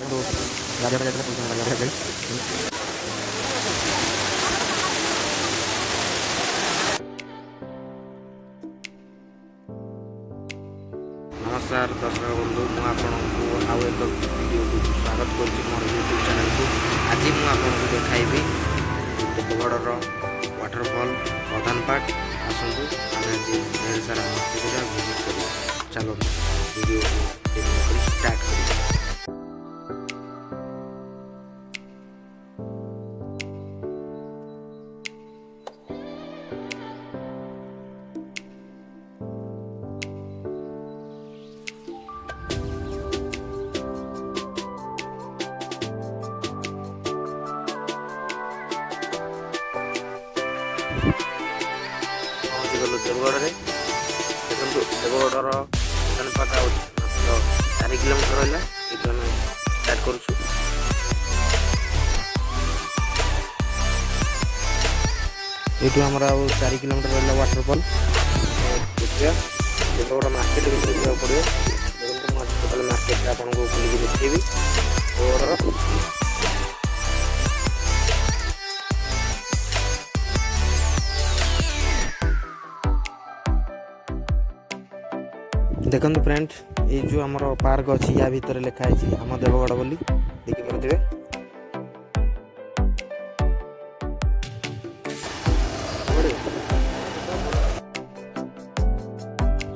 नमस्कार दर्शक बंधु मुझे आउ एक वीडियो को स्वागत कर मोर यूट्यूब चैनल को। आज मुझे आपको देखाइबी देवगढ़ वाटरफॉल प्रधान पार्ट। आसतु आम आज ढेर सारा मस्ती कर विजिट कर चलो वीडियो को स्टार्ट कर। पहुँचीगलु देवगढ़ में देखो देवगढ़ प्रधान पार्ट मात्र 4 किलोमीटर रहा ये आम स्टार्ट करुँ। ये आमर 4 किलोमीटर रहा वाटरफॉल देखिए देवगढ़ मार्केट भीतर जावा पड़ो। देखो टोटाल मार्केट आपको बुलिक देखी देवगढ़ देखो फ्रेंड ये जो आमर पार्क अच्छी या भितर लिखाई आम देवगढ़ बोली देखिपे।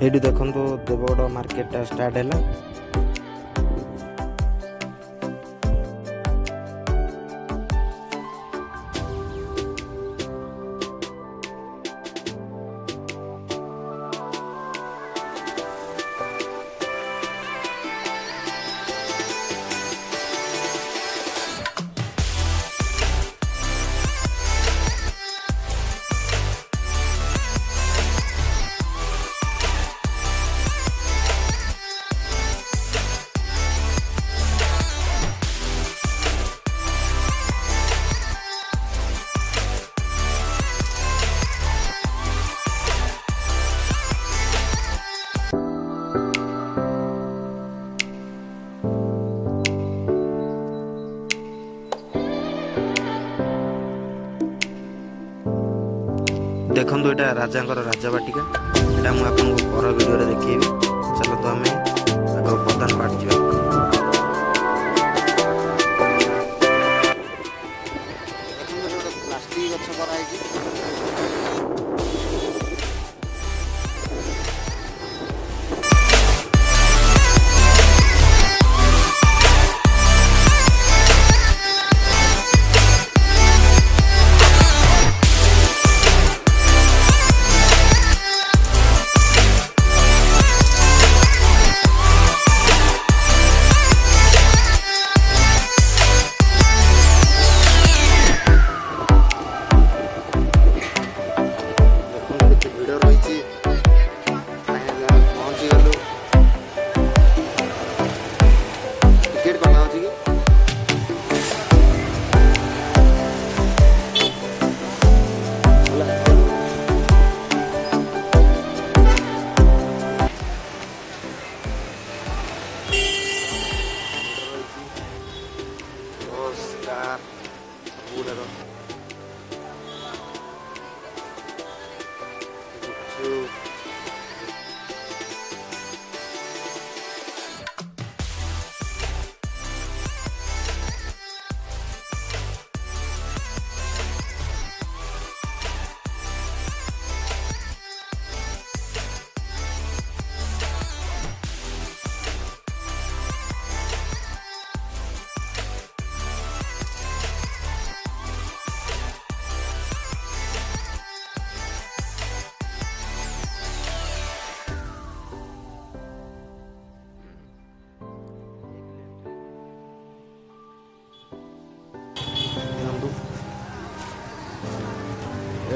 ये देखो देवगढ़ मार्केट स्टार्ट है। देखो यहाँ राजा राजबाटिका यहाँ मुझे आपको पर वीडियो देखी। चलो तो आम आग प्रधान पार्ट जा प्लास्टिक गछ कर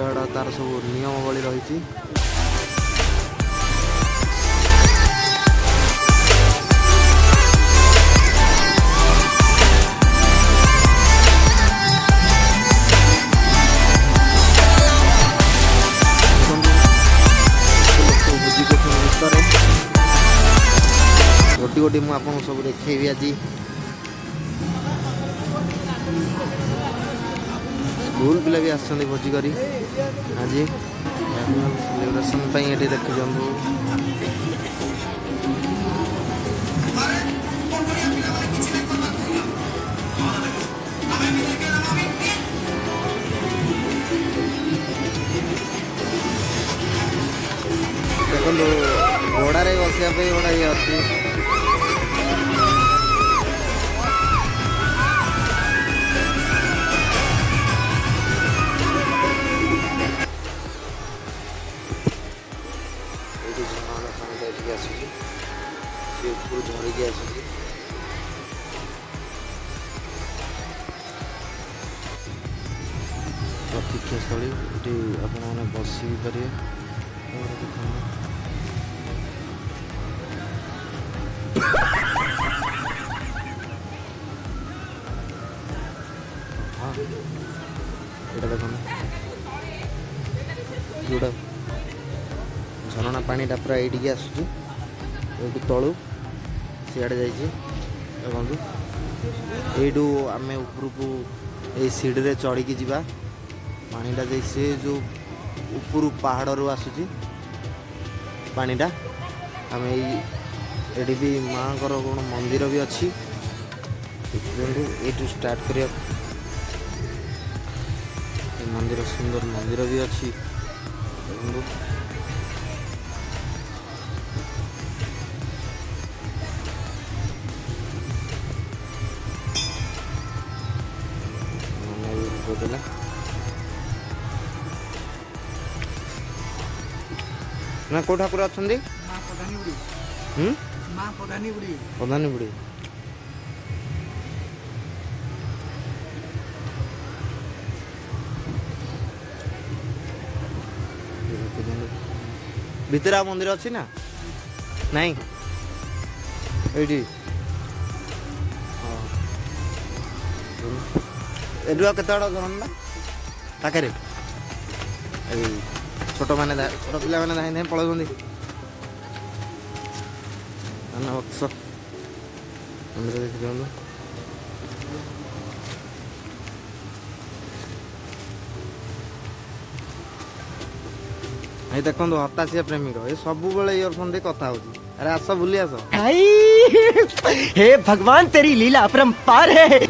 एड़ा तार सब नियम भली रही। गोटी गोटी मुझे आपको सब देखी आज स्कूल पिला भी आसछन्ति भोजी करी आज नेशनल सेलिब्रेशन पे ये देखि जंतु देखो घोड़े बसिया गोटा ये अच्छी झरिकी आस प्रतीक्षा स्थली ये आपने बस भी पारे हाँ ये देख जोड़ा झरणा पानीटा पूरा ये आसूँ ये तलू सियाड़े जाइए देखो यू आम उपरकू ये सीढ़ी चढ़ी जावा पानीटा से जो ऊपर पहाड़ आसूँ पानीटा आम ये भी माँ कौन मंदिर भी अच्छी ये स्टार्ट कर मंदिर सुंदर मंदिर भी अच्छी ना को ठाकुर अच्छा प्रधानी बुढ़ी भितर मंदिर अच्छी ना नहीं ये केत झरणा पाखे छोट मैंने छोट पिला मैंने धाई धाई पलाऊँ बक्स मंदिर देखी दिखाँ ये देखो हताशिया प्रेमिक ये सब इयरफोन दे कथा होची अरे आस बुली आस हे भगवान तेरी लीला अपरंपार है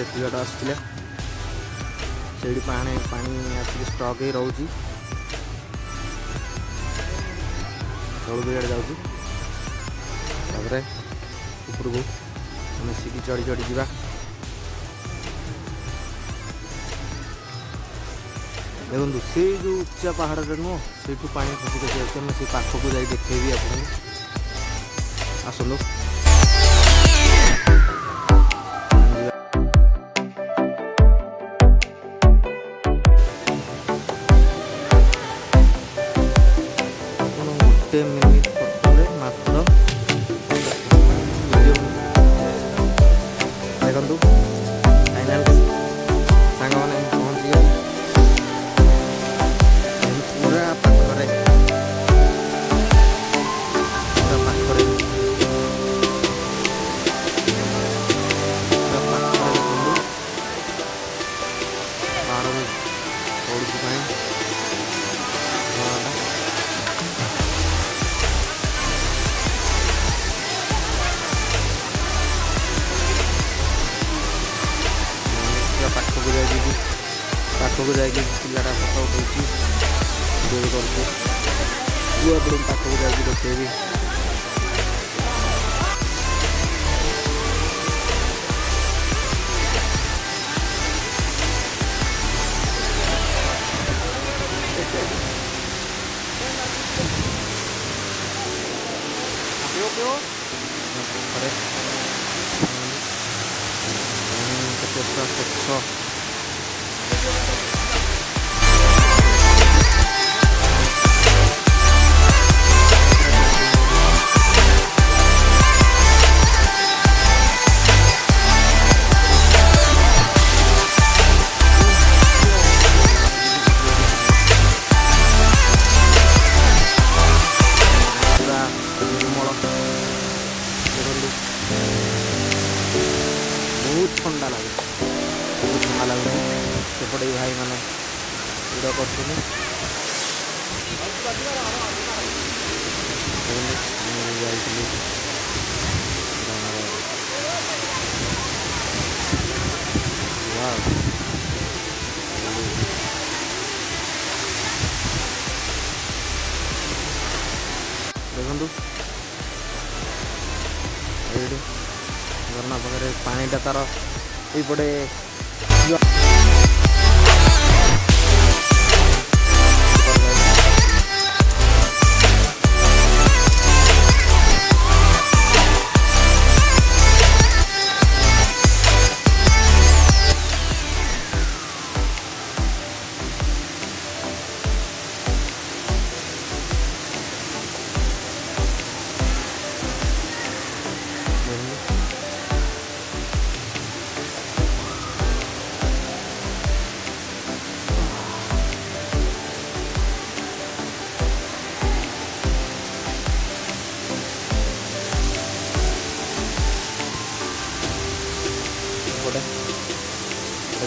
पिलाटा आसला से पानी आसिक स्टक ही रोची तलू बिआड़े जाऊँ उपरकू मिसिकी चढ़ी चढ़ी जा देखो से जो उच्चा पहाड़ नुह से पानी खसी खसी आम से पाखक जा देखेबी आप आसतु मिनिट फोटो मात्र देखु फाइनाल सांग मैंने पहुँची गए पूरा पाखरे पाखक जाकि पिलाटा फटो उठाई भिडियो कर पाखक जाकि देखेबी स्वच्छ ବହୁତ ଥଣ୍ଡା ଲାଗୁଛି, ବହୁତ ଥଣ୍ଡା ଲାଗୁଛି। ସେପଟେ ବି ଭାଇମାନେ ଭିଡ଼ କରୁଛନ୍ତି। ମୁଁ ଯାଇଥିଲି ଦେଖନ୍ତୁ ଏଇଠି ଝରଣା ପାଖରେ ପାଣିଟା ତାର ଏଇପଟେ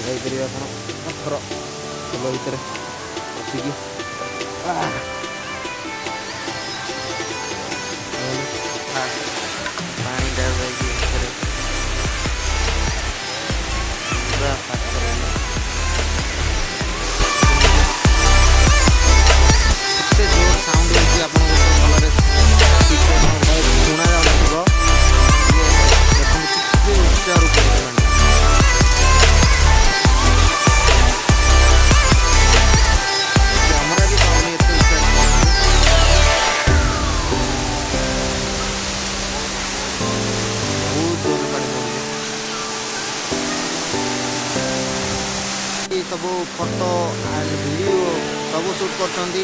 ଯାଇପାରିବେ ଆପଣ ପଥର ଫୁଲ ଭିତରେ ବସିକି ପାଣିଟା ଯାଇକି ଭିତରେ ପୁରା ପାଖରେ ଏତେ ଜୋର ସାଉଣ୍ଡ ହେଉଛି ଆପଣଙ୍କୁ ଭଲରେ ଶୁଣାଯାଉନଥିବ। ଦେଖନ୍ତୁ ଟିକେ ଉଚ୍ଚାରୁ କରିଦେଲାଣି। ସବୁ ଫଟୋ ଆଣ୍ଡ ଭିଡ଼ିଓ ସବୁ ସୁଟ୍ କରୁଛନ୍ତି।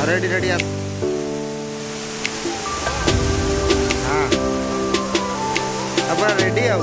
रेडी रेडी आप हाँ अपना रेडी आओ।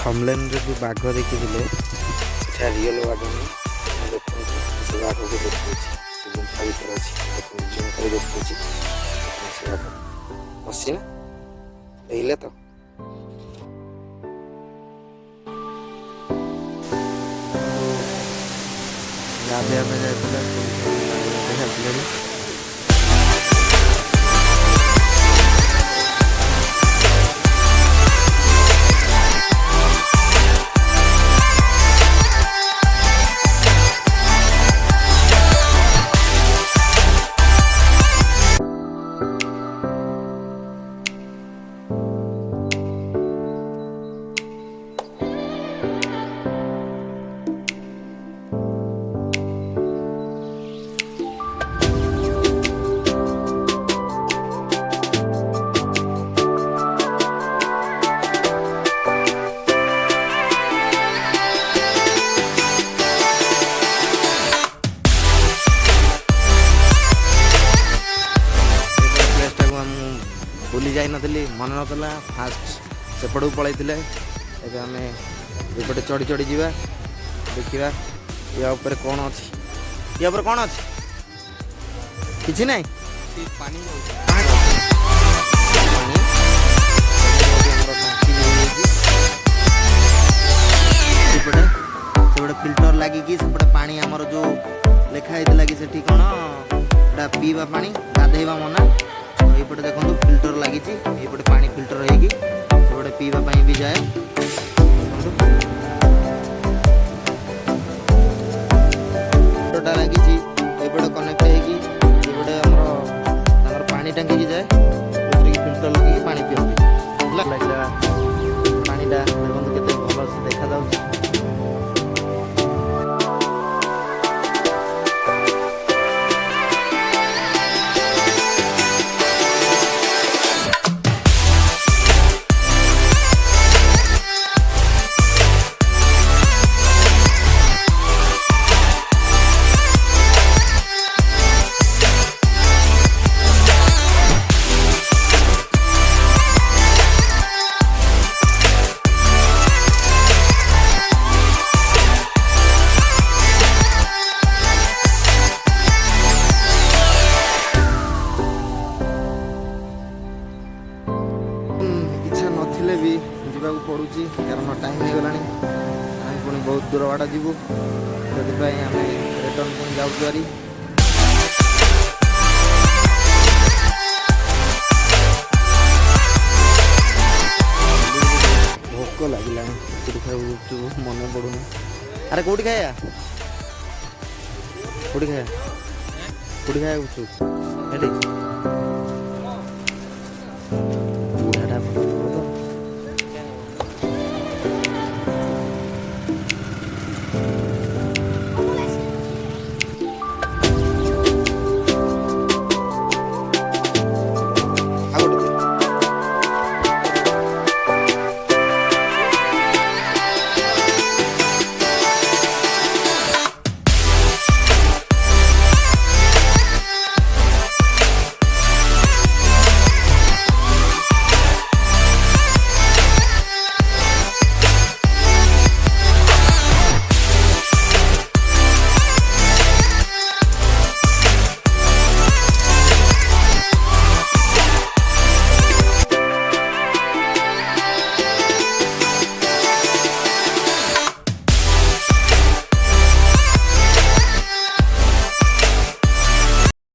थंबनेल जो बाघ देखिए सेटा रियल बाघ नहीं देखो से बाघ को देखिए गुंफा भर अच्छी जूम कर देखिए से बाघ बसी ना देखिले तो गाधे में जाते ଯାଇନଥିଲି ମନେ ନଥିଲା ଫାଷ୍ଟ ସେପଟକୁ ପଳାଇଥିଲେ ଏବେ ଆମେ ଏପଟେ ଚଢ଼ି ଚଢ଼ି ଯିବା ଦେଖିବା ୟା ଉପରେ କ'ଣ ଅଛି ୟା ଉପରେ କ'ଣ ଅଛି କିଛି ନାହିଁ ପାଣି ସେପଟେ ସେପଟେ ଫିଲ୍ଟର ଲାଗିକି ସେପଟେ ପାଣି ଆମର ଯେଉଁ ଲେଖା ହେଇଥିଲା କି ସେଠି କ'ଣ ଏଇଟା ପିଇବା ପାଣି ଗାଧେଇବା ମନା ଏଇପଟେ ଦେଖନ୍ତୁ ଫିଲ୍ଟର ଲାଗିଛି ଏଇପଟେ ପାଣି ଫିଲ୍ଟର ହେଇକି ସେପଟେ ପିଇବା ପାଇଁ ବି ଯାଏ ଫିଲ୍ଟରଟା ଲାଗିଛି ଏଇପଟେ କନେକ୍ଟ ହେଇକି ଏଇପଟେ ଆମର ତାଙ୍କର ପାଣି ଟାଙ୍କିକି ଯାଏ ଯେଉଁଥିରେ କି ଫିଲ୍ଟର ଲଗେଇକି ପାଣି ପିଅନ୍ତି ହେଲା ପାଣିଟା ଦେଖନ୍ତୁ କେତେ ଭଲସେ ଦେଖାଯାଉଛି ଇଚ୍ଛା ନଥିଲେ ବି ଯିବାକୁ ପଡ଼ୁଛି କାରଣ ଟାଇମ୍ ହେଇଗଲାଣି ଆମେ ପୁଣି ବହୁତ ଦୂର ବାଟ ଯିବୁ ସେଥିପାଇଁ ଆମେ ରିଟର୍ନ ପୁଣି ଯାଉଛୁ ଭାରି ଭୋକ ଲାଗିଲାଣି କୋଉଠି ଖାଇବୁ ମନେ ପଡ଼ୁନି ଆରେ କୋଉଠି ଖାଇବା କୋଉଠି ଖାଇବା କୋଉଠି ଖାଇବାକୁ ଏଠି